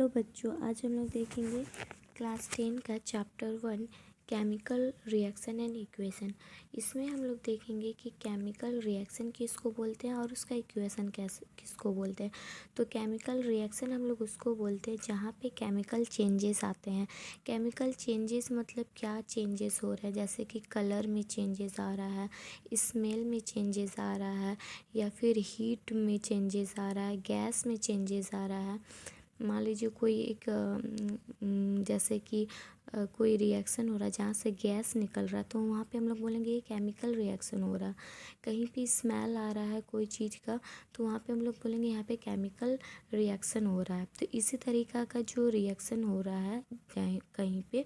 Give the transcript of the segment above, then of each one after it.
Hello बच्चों, आज हम लोग देखेंगे क्लास 10 का chapter 1 chemical reaction and equation. इसमें हम लोग देखेंगे कि केमिकल रिएक्शन किसको बोलते हैं और उसका इक्वेशन कैसे किसको बोलते हैं। तो केमिकल रिएक्शन हम लोग उसको बोलते हैं जहाँ पे केमिकल चेंजेस आते हैं। केमिकल चेंजेस मतलब क्या चेंजेस हो रहा है, जैसे कि कलर में चेंजेस आ रहा है, स्मेल में चेंजेस आ रहा है, या फिर हीट में चेंजेस आ रहा है, गैस में चेंजेस आ रहा है। मान लीजिए कोई एक जैसे कि कोई रिएक्शन हो रहा है जहाँ से गैस निकल रहा है, तो वहाँ पे हम लोग बोलेंगे ये केमिकल रिएक्शन हो रहा है। कहीं भी स्मेल आ रहा है कोई चीज़ का, तो वहाँ पे हम लोग बोलेंगे यहाँ पे केमिकल रिएक्शन हो रहा है। तो इसी तरीक़ा का जो रिएक्शन हो रहा है कहीं पे,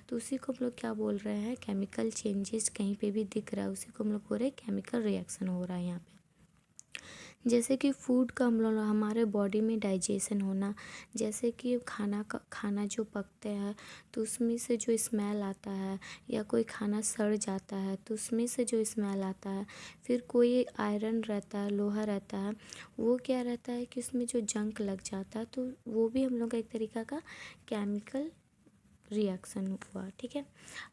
तो उसी को हम लोग क्या बोल रहे हैं, केमिकल चेंजेस कहीं पे भी दिख रहा है उसी को हम लोग बोल रहे हैं केमिकल रिएक्शन हो रहा है यहाँ पे। जैसे कि फूड का हम लोग हमारे बॉडी में डाइजेशन होना, जैसे कि खाना जो पकते हैं तो उसमें से जो स्मेल आता है, या कोई खाना सड़ जाता है तो उसमें से जो स्मेल आता है। फिर कोई आयरन रहता है, लोहा रहता है, वो क्या रहता है कि उसमें जो जंग लग जाता है, तो वो भी हम लोग का एक तरीका का केमिकल रिएक्शन हुआ। ठीक है,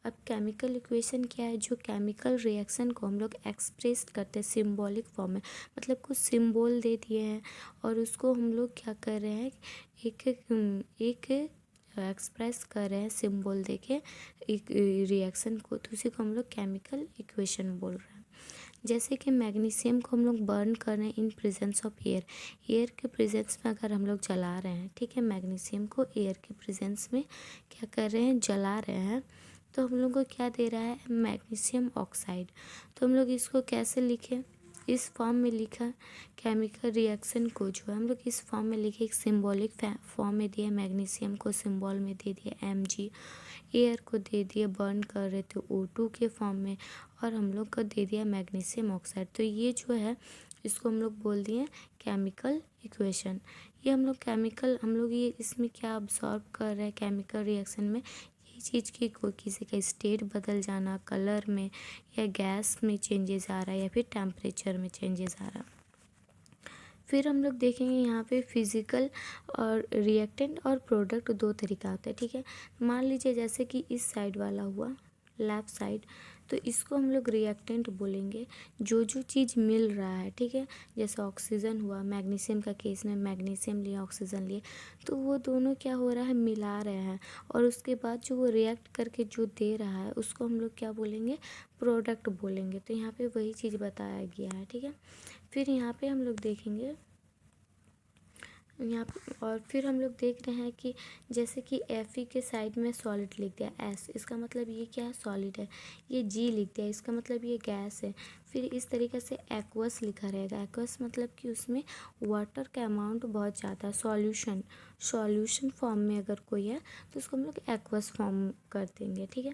अब केमिकल इक्वेशन क्या है, जो केमिकल रिएक्शन को हम लोग एक्सप्रेस करते हैं सिंबॉलिक फॉर्म में, मतलब कुछ सिंबल दे दिए हैं और उसको हम लोग क्या कर रहे हैं, एक एक एक्सप्रेस कर रहे हैं सिंबल देके एक रिएक्शन को, तो उसी को हम लोग केमिकल इक्वेशन बोल रहे हैं। जैसे कि मैग्नीशियम को हम लोग बर्न कर रहे हैं in presence of air, air के प्रेजेंस में अगर हम लोग जला रहे हैं, ठीक है, मैग्नीशियम को एयर के प्रेजेंस में क्या कर रहे हैं, जला रहे हैं, तो हम लोग को क्या दे रहा है, मैग्नीशियम ऑक्साइड। तो हम लोग इसको कैसे लिखें, इस फॉर्म में लिखा, केमिकल रिएक्शन को जो है हम लोग इस फॉर्म में लिखे, एक सिंबॉलिक फॉर्म में दिया, मैग्नीशियम को सिंबल में दे दिया Mg, एयर को दे दिया बर्न कर रहे थे O2 के फॉर्म में, और हम लोग को दे दिया मैग्नीशियम ऑक्साइड। तो ये जो है इसको हम लोग बोल दिए केमिकल इक्वेशन। ये हम लोग ये इसमें क्या ऑब्जर्व कर रहे हैं केमिकल रिएक्शन में, ये चीज़ की कोई किसी का स्टेट बदल जाना, कलर में या गैस में चेंजेस आ रहा है, या फिर टेम्परेचर में चेंजेस आ रहा है। फिर हम लोग देखेंगे यहाँ पे फिज़िकल और रिएक्टेंट और प्रोडक्ट दो तरीका होता है। ठीक है, मान लीजिए जैसे कि इस साइड वाला हुआ लेफ़्ट साइड, तो इसको हम लोग रिएक्टेंट बोलेंगे, जो जो चीज़ मिल रहा है। ठीक है, जैसे ऑक्सीजन हुआ, मैग्नीशियम का केस में मैग्नीशियम लिया, ऑक्सीजन लिए, तो वो दोनों क्या हो रहा है, मिला रहे हैं, और उसके बाद जो वो रिएक्ट करके जो दे रहा है उसको हम लोग क्या बोलेंगे, प्रोडक्ट बोलेंगे। तो यहाँ पे वही चीज़ बताया गया है। ठीक है, फिर यहाँ पे हम लोग देखेंगे यहाँ पे, और फिर हम लोग देख रहे हैं कि जैसे कि Fe के साइड में सॉलिड लिख दिया S, इसका मतलब ये क्या है, सॉलिड है। ये G लिख दिया, इसका मतलब ये गैस है। फिर इस तरीके से एक्वस लिखा रहेगा, एक्वस मतलब कि उसमें वाटर का अमाउंट बहुत ज़्यादा है, सॉल्यूशन फॉर्म में अगर कोई है तो उसको हम लोग एक्वस फॉर्म कर देंगे। ठीक है,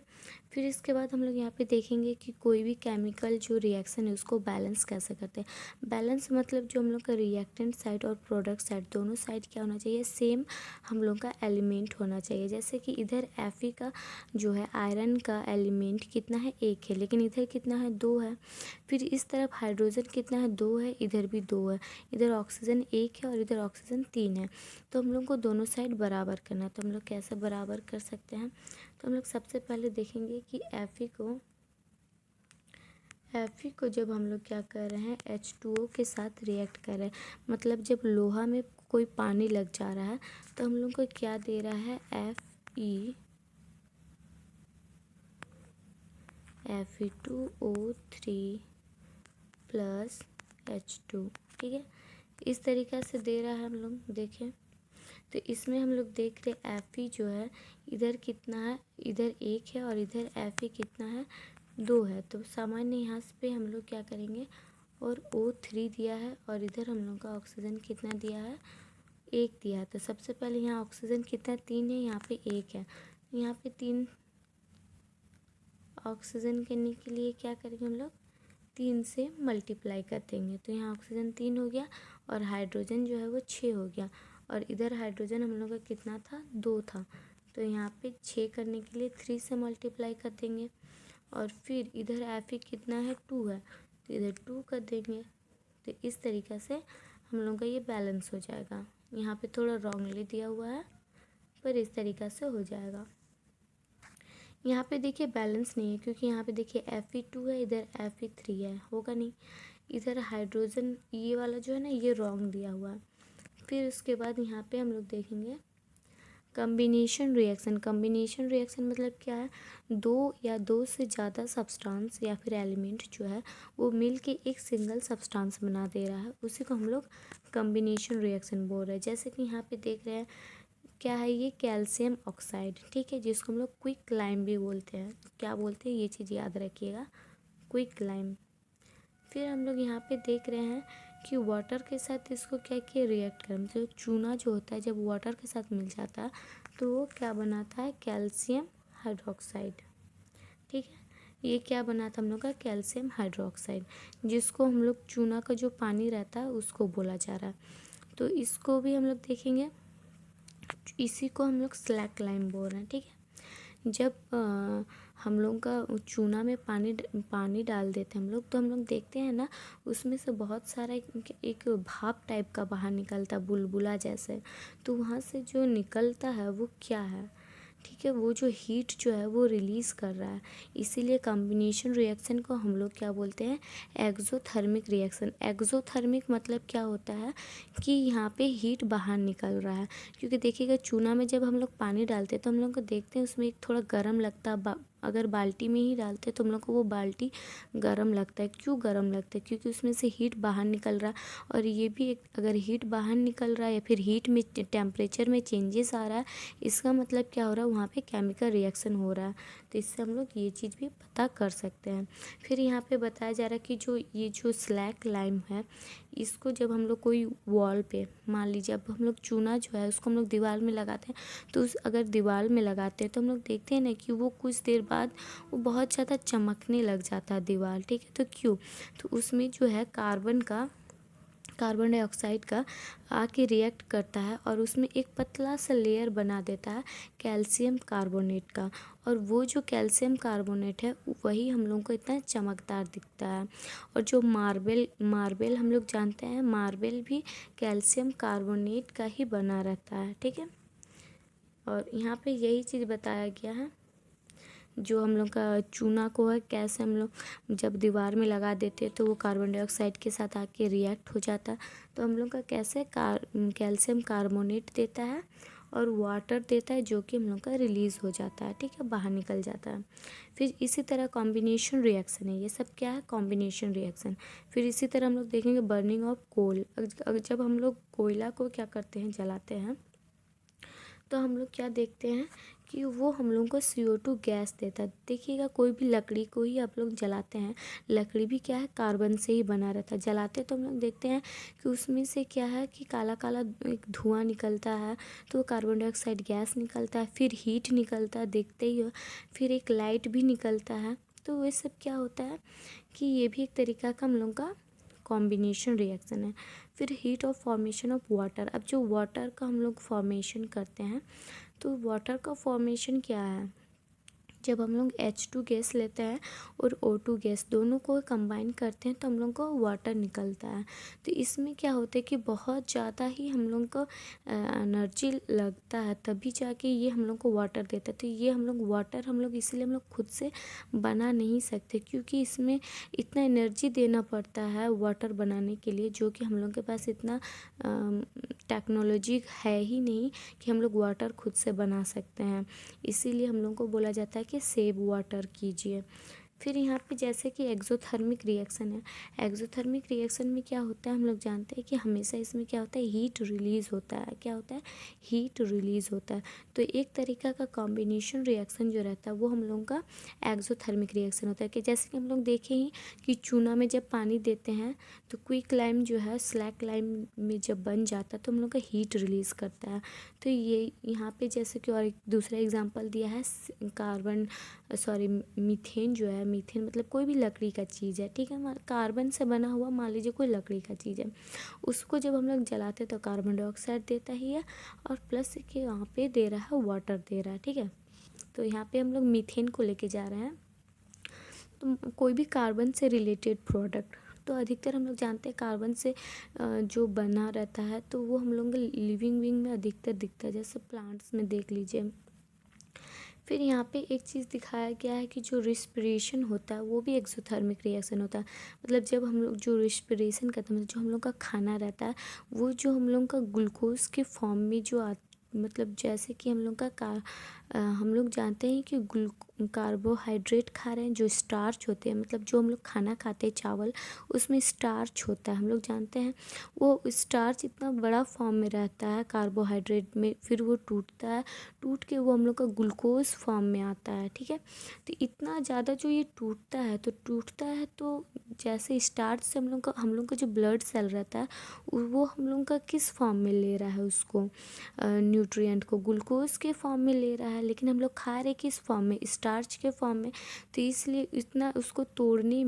फिर इसके बाद हम लोग यहाँ पे देखेंगे कि कोई भी केमिकल जो रिएक्शन है उसको बैलेंस कैसे करते हैं। बैलेंस मतलब जो हम लोग का रिएक्टेंट साइड और प्रोडक्ट साइड दोनों साइड क्या होना चाहिए, सेम हम लोग का एलिमेंट होना चाहिए। जैसे कि इधर Fe का जो है आयरन का एलिमेंट कितना है, 1 है, लेकिन इधर कितना है, 2 है। फिर इस तरफ हाइड्रोजन कितना है, 2 है, इधर भी 2 है, इधर ऑक्सीजन 1 है और इधर ऑक्सीजन 3 है। तो हम लोग को दोनों साइड बराबर करना है। तो हम लोग कैसे बराबर कर सकते हैं, तो हम लोग सबसे पहले देखेंगे कि Fe को जब हम लोग क्या कर रहे हैं, H2O के साथ रिएक्ट कर रहे हैं, मतलब जब लोहा में कोई पानी लग जा रहा है तो हम लोग को क्या दे रहा है, Fe2O3 प्लस H2। ठीक है, इस तरीक़ा से दे रहा है हम लोग। देखें तो इसमें हम लोग देख रहे Fe जो है इधर कितना है, इधर 1 है और इधर Fe कितना है, 2 है। तो सामान्य यहाँ पे हम लोग क्या करेंगे, और O3 दिया है और इधर हम लोग का ऑक्सीजन कितना दिया है, 1 दिया है। तो सबसे पहले यहाँ ऑक्सीजन कितना, 3 है, यहाँ पे 1 है, यहाँ पे 3 ऑक्सीजन करने के लिए क्या करेंगे हम लोग, 3 से मल्टीप्लाई कर देंगे। तो यहाँ ऑक्सीजन 3 हो गया और हाइड्रोजन जो है वो 6 हो गया, और इधर हाइड्रोजन हम लोग का कितना था, 2 था। तो यहाँ पे 6 करने के लिए 3 से मल्टीप्लाई कर देंगे, और फिर इधर Fe कितना है, 2 है, तो इधर 2 कर देंगे। तो इस तरीक़ा से हम लोग का ये बैलेंस हो जाएगा। यहाँ पे थोड़ा रॉन्गली दिया हुआ है, पर इस तरीक़ा से हो जाएगा। यहाँ पे देखिए बैलेंस नहीं है, क्योंकि यहाँ पे देखिए Fe2 है, इधर Fe3 है, होगा नहीं। इधर हाइड्रोजन ये वाला जो है ना, ये रॉन्ग दिया हुआ है। फिर उसके बाद यहाँ पे हम लोग देखेंगे कम्बिनेशन रिएक्शन। कम्बिनेशन रिएक्शन मतलब क्या है, दो या दो से ज़्यादा सब्सटेंस या फिर एलिमेंट जो है वो मिल के एक सिंगल सब्सटेंस बना दे रहा है, उसी को हम लोग कम्बिनेशन रिएक्शन बोल रहे हैं। जैसे कि यहाँ पे देख रहे हैं क्या है, ये कैल्शियम ऑक्साइड, ठीक है, जिसको हम लोग क्विक लाइम भी बोलते हैं। क्या बोलते हैं ये चीज़ याद रखिएगा, क्विक लाइम। फिर हम लोग यहाँ पे देख रहे हैं कि वाटर के साथ इसको क्या किया, रिएक्ट कर, मतलब चूना जो होता है जब वाटर के साथ मिल जाता है तो वो क्या बनाता है, कैल्शियम हाइड्रोक्साइड, ठीक है। ये क्या बना था हम लोग का, कैल्शियम हाइड्रोक्साइड, जिसको हम लोग चूना का जो पानी रहता है उसको बोला जा रहा है। तो इसको भी हम लोग देखेंगे, इसी को हम लोग स्लैक लाइम बोल रहे हैं, ठीक है। जब हम लोग का चूना में पानी डाल देते हैं हम लोग, तो हम लोग देखते हैं ना उसमें से बहुत सारा एक भाप टाइप का बाहर निकलता है, बुलबुला जैसे। तो वहाँ से जो निकलता है वो क्या है, ठीक है, वो जो हीट जो है वो रिलीज़ कर रहा है। इसीलिए कॉम्बिनेशन रिएक्शन को हम लोग क्या बोलते हैं, एक्सोथर्मिक रिएक्शन। एक्सोथर्मिक मतलब क्या होता है कि यहाँ पे हीट बाहर निकल रहा है। क्योंकि देखिएगा चूना में जब हम लोग पानी डालते हैं तो हम लोग को देखते हैं उसमें एक थोड़ा गर्म लगता है। अगर बाल्टी में ही डालते हैं तो हम लोग को वो बाल्टी गर्म लगता है। क्यों गर्म लगता है, क्योंकि उसमें से हीट बाहर निकल रहा है। और ये भी एक, अगर हीट बाहर निकल रहा है या फिर हीट में टेम्परेचर में चेंजेस आ रहा है, इसका मतलब क्या हो रहा है, वहाँ पे केमिकल रिएक्शन हो रहा है। तो इससे हम लोग ये चीज़ भी पता कर सकते हैं। फिर यहाँ पे बताया जा रहा है कि ये जो स्लैक लाइम है, इसको जब हम लोग कोई वॉल पे, मान लीजिए अब हम लोग चूना जो है उसको हम लोग दीवार में लगाते हैं, तो अगर दीवार में लगाते हैं तो हम लोग देखते हैं ना कि वो कुछ देर बाद वो बहुत ज़्यादा चमकने लग जाता है दीवार, ठीक है। तो क्यों, तो उसमें जो है कार्बन डाइऑक्साइड का आके रिएक्ट करता है और उसमें एक पतला सा लेयर बना देता है कैल्शियम कार्बोनेट का। और वो जो कैल्शियम कार्बोनेट है वही हम लोगों को इतना चमकदार दिखता है। और जो मार्बल हम लोग जानते हैं, मार्बल भी कैल्शियम कार्बोनेट का ही बना रहता है, ठीक है। और यहाँ पे यही चीज़ बताया गया है, जो हम लोग का चूना को है कैसे हम लोग जब दीवार में लगा देते हैं तो वो कार्बन डाइऑक्साइड के साथ आके रिएक्ट हो जाता है। तो हम लोग का कैसे कैल्शियम कार्बोनेट देता है और वाटर देता है, जो कि हम लोग का रिलीज़ हो जाता है, ठीक है, बाहर निकल जाता है। फिर इसी तरह कॉम्बिनेशन रिएक्शन है, ये सब क्या है, कॉम्बिनेशन रिएक्शन। फिर इसी तरह हम लोग देखेंगे बर्निंग ऑफ कोल। जब हम लोग कोयला को क्या करते हैं, जलाते हैं, तो हम लोग क्या देखते हैं कि वो हम लोग को CO2 गैस देता है। देखिएगा कोई भी लकड़ी को ही आप लोग जलाते हैं, लकड़ी भी क्या है, कार्बन से ही बना रहता है। जलाते तो हम लोग देखते हैं कि उसमें से क्या है कि काला काला एक धुआं निकलता है, तो कार्बन डाइऑक्साइड गैस निकलता है, फिर हीट निकलता है, देखते ही हो, फिर एक लाइट भी निकलता है। तो ये सब क्या होता है कि ये भी एक तरीका का हम लोग का कॉम्बिनेशन रिएक्शन है। फिर heat of formation of water. अब जो वाटर का हम लोग फॉर्मेशन करते हैं, तो वाटर का फॉर्मेशन क्या है, जब हम लोग H2 गैस लेते हैं और O2 गैस दोनों को कंबाइन करते हैं तो हम लोग को वाटर निकलता है। तो इसमें क्या होता है कि बहुत ज़्यादा ही हम लोग को एनर्जी लगता है, तभी जाके ये हम लोग को वाटर देता है। तो ये हम लोग वाटर हम लोग इसलिए हम लोग खुद से बना नहीं सकते, क्योंकि इसमें इतना एनर्जी देना पड़ता है वाटर बनाने के लिए, जो कि हम लोग के पास इतना टेक्नोलॉजी है ही नहीं कि हम लोग वाटर खुद से बना सकते हैं। इसीलिए हम लोग को बोला जाता है कि सेव वाटर कीजिए। फिर यहाँ पे जैसे कि एक्सोथर्मिक रिएक्शन है, एक्सोथर्मिक रिएक्शन में क्या होता है, हम लोग जानते हैं कि हमेशा इसमें क्या होता है, हीट रिलीज़ होता है। क्या होता है, हीट रिलीज़ होता है। तो एक तरीका का कॉम्बिनेशन रिएक्शन जो रहता है वो हम लोगों का एक्सोथर्मिक रिएक्शन होता है। कि जैसे कि हम लोग देखें ही कि चूना में जब पानी देते हैं तो क्विक लाइम जो है स्लैक लाइम में जब बन जाता है तो हम लोग का हीट रिलीज़ करता है। तो ये यहाँ पे जैसे कि और एक दूसरा एग्जांपल दिया है मीथेन जो है, मीथेन मतलब कोई भी लकड़ी का चीज़ है, ठीक है, कार्बन से बना हुआ, मान लीजिए कोई लकड़ी का चीज़ है, उसको जब हम लोग जलाते हैं तो कार्बन डाइऑक्साइड देता ही है और प्लस कि यहाँ पे दे रहा है वाटर दे रहा है, ठीक है। तो यहाँ पे हम लोग मीथेन को लेके जा रहे हैं। तो कोई भी कार्बन से रिलेटेड प्रोडक्ट, तो अधिकतर हम लोग जानते हैं कार्बन से जो बना रहता है, तो वो हम लोग लिविंग बीइंग में अधिकतर दिखता है, जैसे प्लांट्स में देख लीजिए। फिर यहाँ पे एक चीज़ दिखाया गया है कि जो रिस्पिरेशन होता है वो भी एक्सोथर्मिक रिएक्शन होता है। मतलब जब हम लोग जो रिस्पिरेशन करते हैं, मतलब जो हम लोग का खाना रहता है, वो जो हम लोग का ग्लूकोज के फॉर्म में जो मतलब जैसे कि हम लोग हम लोग जानते हैं कि कार्बोहाइड्रेट खा रहे हैं, जो स्टार्च होते हैं, मतलब जो हम लोग खाना खाते हैं चावल, उसमें स्टार्च होता है, हम लोग जानते हैं। वो स्टार्च इतना बड़ा फॉर्म में रहता है कार्बोहाइड्रेट में, फिर वो टूटता है, टूट के वो हम लोग का ग्लूकोज फॉर्म में आता है, ठीक है। तो इतना ज़्यादा जो ये टूटता है तो जैसे स्टार्च से हम लोग का जो ब्लड सेल रहता है, वो हम लोग का किस फॉर्म में ले रहा है उसको, न्यूट्रिएंट को ग्लूकोज के फॉर्म में ले रहा है, लेकिन हम लोग खा रहे किस फॉर्म में, स्टार्च के फॉर्म में। तो इसलिए इतना उसको तोड़ने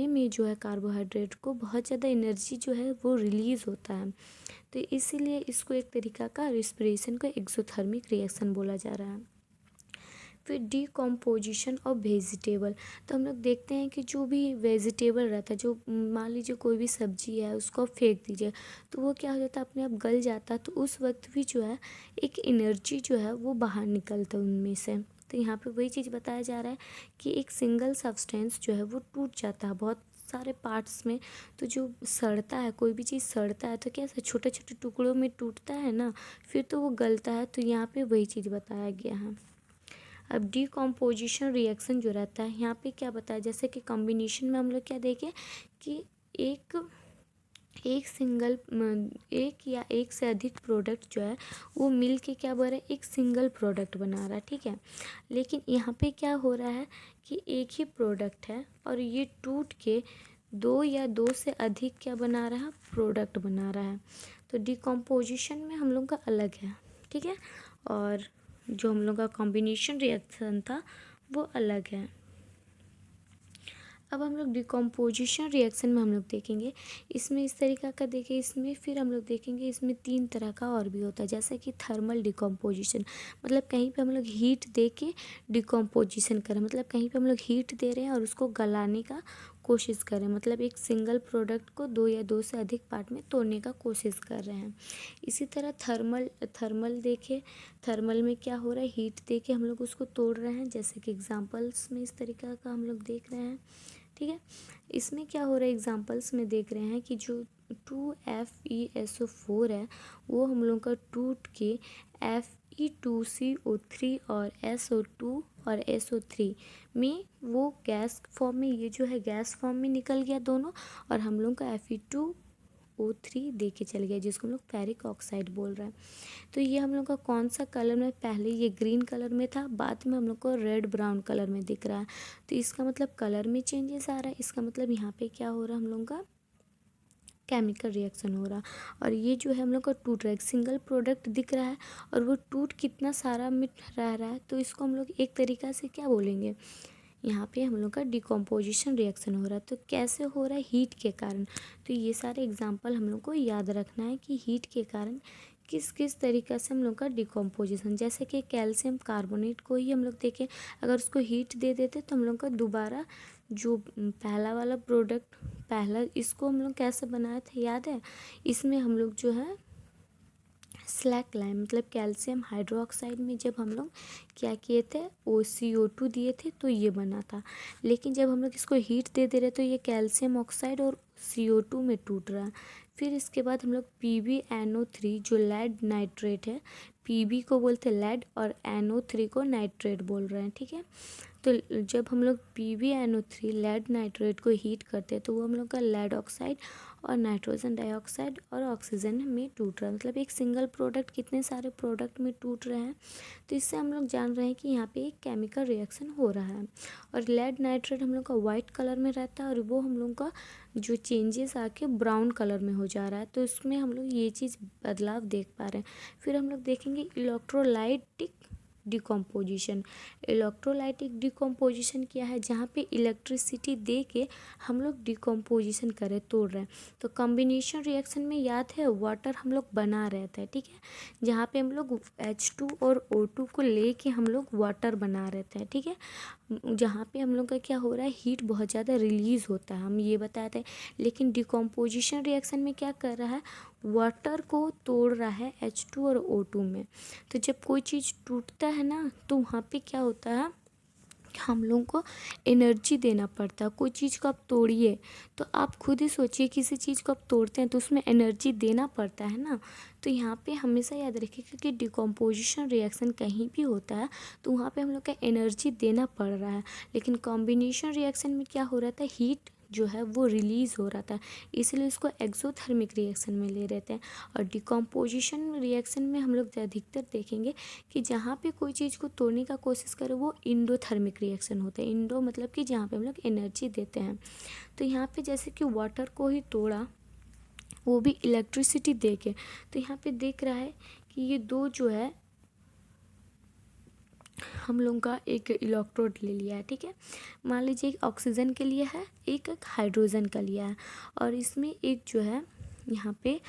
में जो है कार्बोहाइड्रेट को बहुत ज़्यादा एनर्जी जो है वो रिलीज़ होता है। तो इसीलिए इसको एक तरीका का रिस्पिरेशन का एक्सोथर्मिक रिएक्शन बोला जा रहा है। फिर डिकम्पोजिशन ऑफ वेजिटेबल, तो हम लोग देखते हैं कि जो भी वेजिटेबल रहता है, जो मान लीजिए कोई भी सब्जी है, उसको आप फेंक दीजिए तो वो क्या हो जाता है, अपने आप गल जाता है। तो उस वक्त भी जो है एक एनर्जी जो है वो बाहर निकलता है उनमें से। तो यहाँ पे वही चीज़ बताया जा रहा है कि एक सिंगल सब्सटेंस जो है वो टूट जाता है बहुत सारे पार्ट्स में। तो जो सड़ता है, कोई भी चीज़ सड़ता है तो कैसे छोटे छोटे टुकड़ों में टूटता है ना, फिर तो वो गलता है। तो यहाँ पे वही चीज़ बताया गया है। अब डिकम्पोजिशन रिएक्शन जो रहता है, यहाँ पे क्या बताया, जैसे कि कॉम्बिनेशन में हम लोग क्या देखें कि एक एक या एक से अधिक प्रोडक्ट जो है वो मिल के क्या बन रहा है, एक सिंगल प्रोडक्ट बना रहा है, ठीक है। लेकिन यहाँ पे क्या हो रहा है कि एक ही प्रोडक्ट है और ये टूट के दो या दो से अधिक क्या बना रहा है, प्रोडक्ट बना रहा है। तो डिकम्पोजिशन में हम लोग का अलग है, ठीक है, और जो हम लोग का कॉम्बिनेशन रिएक्शन था वो अलग है। अब हम लोग डिकम्पोजिशन रिएक्शन में हम लोग देखेंगे, इसमें इस तरीक़ा का देखें, इसमें फिर हम लोग देखेंगे इसमें 3 तरह का और भी होता है, जैसे कि थर्मल डिकम्पोजिशन, मतलब कहीं पे हम लोग हीट दे के डिकम्पोजिशन करें, मतलब कहीं पे हम लोग हीट दे रहे हैं और उसको गलाने का कोशिश करें, मतलब एक सिंगल प्रोडक्ट को 2 या 2 से अधिक पार्ट में तोड़ने का कोशिश कर रहे हैं। इसी तरह थर्मल देखें, थर्मल में क्या हो रहा है, हीट दे के हम लोग उसको तोड़ रहे हैं, जैसे कि एग्जांपल्स में इस तरीक़ा का हम लोग देख रहे हैं, ठीक है। इसमें क्या हो रहा है, एग्जांपल्स में देख रहे हैं कि जो 2FeSO4 है वो हम लोग का टूट के Fe2CO3 और SO2 और SO3 में वो गैस फॉर्म में, ये जो है गैस फॉर्म में निकल गया दोनों, और हम लोग का Fe2O3 दे के चल गया, जिसको हम लोग फेरिक ऑक्साइड बोल रहे हैं। तो ये हम लोग का कौन सा कलर में, पहले ये ग्रीन कलर में था, बाद में हम लोग को रेड ब्राउन कलर में दिख रहा है। तो इसका मतलब कलर में चेंजेस आ रहा है, इसका मतलब यहाँ पे क्या हो रहा है, हम लोग का केमिकल रिएक्शन हो रहा। और ये जो है हम लोग का टूट रहा है, एक सिंगल प्रोडक्ट दिख रहा है और वो टूट कितना सारा में रह रहा है, तो इसको हम लोग एक तरीक़ा से क्या बोलेंगे, यहाँ पे हम लोग का डिकम्पोजिशन रिएक्शन हो रहा है। तो कैसे हो रहा है, हीट के कारण। तो ये सारे एग्जांपल हम लोग को याद रखना है कि हीट के कारण किस किस तरीक़े से हम लोग का डिकम्पोजिशन, जैसे कि कैल्शियम कार्बोनेट को ही हम लोग देखें, अगर उसको हीट दे देते तो हम लोग का दोबारा जो पहला वाला प्रोडक्ट, पहला इसको हम लोग कैसे बनाया था याद है, इसमें हम लोग जो है स्लैक लाइम, मतलब कैल्शियम हाइड्रोक्साइड में जब हम लोग क्या किए थे, CO2 दिए थे तो ये बना था। लेकिन जब हम लोग इसको हीट दे दे रहे तो ये कैल्शियम ऑक्साइड और CO2 में टूट रहा है। फिर इसके बाद हम लोग PbNO3 जो लेड नाइट्रेट है, Pb को बोलते हैं लेड और NO3 को नाइट्रेट बोल रहे हैं, ठीक है। तो जब हम लोग PbNO3 लेड नाइट्रेट को हीट करते हैं तो वो हम लोग का लेड ऑक्साइड और नाइट्रोजन डाइऑक्साइड और ऑक्सीजन में टूट रहा है, मतलब एक सिंगल प्रोडक्ट कितने सारे प्रोडक्ट में टूट रहे हैं। तो इससे हम लोग जान रहे हैं कि यहाँ पे एक केमिकल रिएक्शन हो रहा है। और लेड नाइट्रेट हम लोग का वाइट कलर में रहता है और वो हम लोग का जो चेंजेस आके ब्राउन कलर में हो जा रहा है, तो इसमें हम लोग ये चीज़ बदलाव देख पा रहे हैं। फिर हम लोग देखेंगे इलेक्ट्रोलाइटिक डिकम्पोजिशन। इलेक्ट्रोलाइटिक डिकम्पोजिशन क्या है, जहाँ पे इलेक्ट्रिसिटी दे के हम लोग डिकम्पोजिशन करें, तोड़ रहे हैं। तो कॉम्बिनेशन रिएक्शन में याद है वाटर हम लोग बना रहे थे, ठीक है, जहाँ पे हम लोग H2 और O2 को लेके हम लोग वाटर बना रहे थे, ठीक है, जहाँ पे हम लोग का क्या हो रहा है, हीट बहुत ज़्यादा रिलीज़ होता है, हम ये बताए थे। लेकिन डिकम्पोजिशन रिएक्शन में क्या कर रहा है, वाटर को तोड़ रहा है H2 और O2 में। तो जब कोई चीज़ टूटता है ना, तो वहाँ पे क्या होता है, हम लोगों को एनर्जी देना पड़ता है। कोई चीज़ को आप तोड़िए तो आप खुद ही सोचिए, किसी चीज़ को आप तोड़ते हैं तो उसमें एनर्जी देना पड़ता है ना। तो यहाँ पे हमेशा याद रखिएगा कि डिकम्पोजिशन रिएक्शन कहीं भी होता है तो वहाँ पे हम लोग का एनर्जी देना पड़ रहा है। लेकिन कॉम्बिनेशन रिएक्शन में क्या हो रहा था, हीट जो है वो रिलीज़ हो रहा था, इसलिए इसको एक्सोथर्मिक रिएक्शन में ले रहे थे। और डिकम्पोजिशन रिएक्शन में हम लोग अधिकतर देखेंगे कि जहाँ पे कोई चीज़ को तोड़ने का कोशिश करे वो इंडोथर्मिक रिएक्शन होता है। इंडो मतलब कि जहाँ पे हम लोग एनर्जी देते हैं। तो यहाँ पे जैसे कि वाटर को ही तोड़ा, वो भी इलेक्ट्रिसिटी दे के। तो यहाँ पे देख रहा है कि ये दो जो है हम लोगों का एक इलेक्ट्रोड ले लिया है, ठीक है। मान लीजिए एक ऑक्सीजन के लिए है, एक हाइड्रोजन का लिया है, और इसमें एक जो है यहाँ पे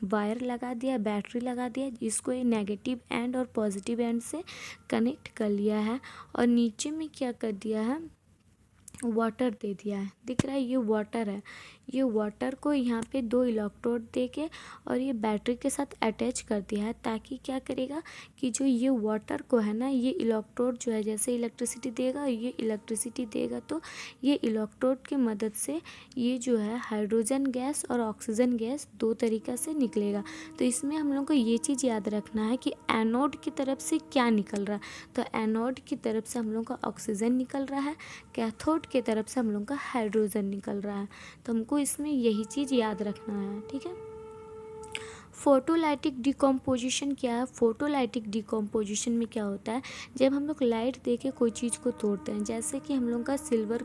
वायर लगा दिया, बैटरी लगा दिया, जिसको ये नेगेटिव एंड और पॉजिटिव एंड से कनेक्ट कर लिया है। और नीचे में क्या कर दिया है, वाटर दे दिया है, दिख रहा है, ये वाटर है। ये वाटर को यहाँ पे दो इलेक्ट्रोड दे के और ये बैटरी के साथ अटैच कर दिया है, ताकि क्या करेगा कि जो ये वाटर को है ना, ये इलेक्ट्रोड जो है जैसे इलेक्ट्रिसिटी देगा, ये इलेक्ट्रिसिटी देगा, तो ये इलेक्ट्रोड की मदद से ये जो है हाइड्रोजन गैस और ऑक्सीजन गैस दो तरीक़ा से निकलेगा। तो इसमें हम लोग को ये चीज़ याद रखना है कि एनोड की तरफ से क्या निकल रहा है। तो एनोड की तरफ से हम लोग का ऑक्सीजन निकल रहा है, कैथोड की तरफ से हम लोग का हाइड्रोजन निकल रहा है। तो हमको इसमें यही चीज़ याद रखना है, ठीक है। फोटोलाइटिक डिकम्पोजिशन क्या है, फोटोलाइटिक डिकम्पोजिशन में क्या होता है, जब हम लोग लाइट दे के कोई चीज़ को तोड़ते हैं, जैसे कि हम लोग का सिल्वर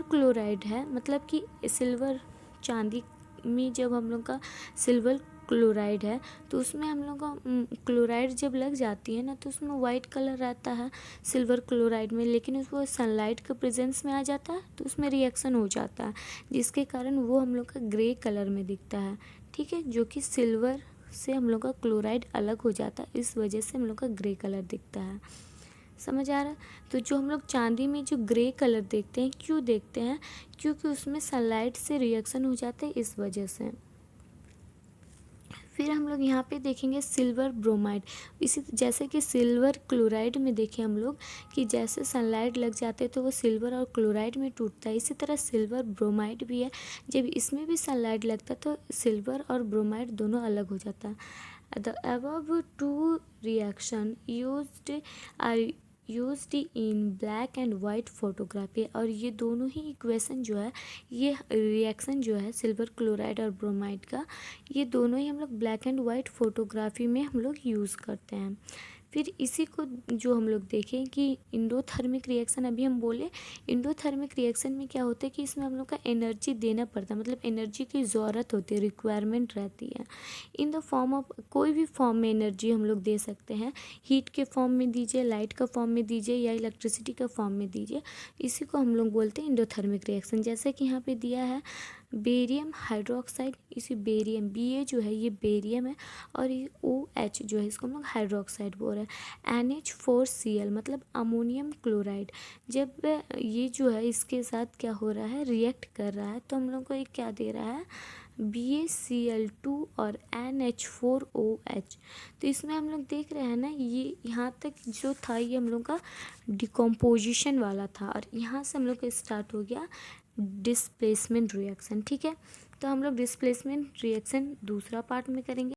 क्लोराइड है, मतलब कि सिल्वर, चांदी में जब हम लोग का सिल्वर क्लोराइड है तो उसमें हम लोग का क्लोराइड जब लग जाती है ना, तो उसमें वाइट कलर रहता है सिल्वर क्लोराइड में। लेकिन उसको सनलाइट के प्रेजेंस में आ जाता है तो उसमें रिएक्शन हो जाता है, जिसके कारण वो हम लोग का ग्रे कलर में दिखता है, ठीक है, जो कि सिल्वर से हम लोग का क्लोराइड अलग हो जाता है, इस वजह से हम लोग का ग्रे कलर दिखता है। समझ आ रहा है। तो जो हम लोग चांदी में जो ग्रे कलर देखते हैं, क्यों देखते हैं, क्योंकि उसमें सनलाइट से रिएक्शन हो जाता है, इस वजह से। फिर हम लोग यहाँ पे देखेंगे सिल्वर ब्रोमाइड। इसी जैसे कि सिल्वर क्लोराइड में देखें हम लोग कि जैसे सनलाइट लग जाते हैं तो वो सिल्वर और क्लोराइड में टूटता है, इसी तरह सिल्वर ब्रोमाइड भी है, जब इसमें भी सनलाइट लगता है तो सिल्वर और ब्रोमाइड दोनों अलग हो जाता है। The above two reaction used in black and white photography. और ये दोनों ही इक्वेशन जो है, ये रिएक्शन जो है सिल्वर क्लोराइड और ब्रोमाइड का, ये दोनों ही हम लोग ब्लैक एंड वाइट फोटोग्राफी में हम लोग यूज़ करते हैं। फिर इसी को जो हम लोग देखें कि इंडोथर्मिक रिएक्शन, अभी हम बोले इंडोथर्मिक रिएक्शन में क्या होता है कि इसमें हम लोग का एनर्जी देना पड़ता है, मतलब एनर्जी की ज़रूरत होती है, रिक्वायरमेंट रहती है। इन द फॉर्म ऑफ, कोई भी फॉर्म में एनर्जी हम लोग दे सकते हैं, हीट के फॉर्म में दीजिए, लाइट का फॉर्म में दीजिए, या इलेक्ट्रिसिटी का फॉर्म में दीजिए, इसी को हम लोग बोलते हैं इंडोथर्मिक रिएक्शन। जैसे कि यहाँ पे दिया है बेरियम हाइड्रोक्साइड, इसी बेरियम, Ba जो है ये बेरियम है, और ये OH जो है इसको हम लोग हाइड्रोक्साइड बोल रहे हैं। NH4Cl मतलब अमोनियम क्लोराइड, जब ये जो है इसके साथ क्या हो रहा है, रिएक्ट कर रहा है, तो हम लोग को ये क्या दे रहा है, BaCl2 और NH4OH। तो इसमें हम लोग देख रहे हैं ना, ये यहाँ तक जो था ये हम लोग का डिकम्पोजिशन वाला था, और यहाँ से हम लोग का स्टार्ट हो गया डिस्प्लेसमेंट रिएक्शन, ठीक है। तो हम लोग डिस्प्लेसमेंट रिएक्शन दूसरा पार्ट में करेंगे।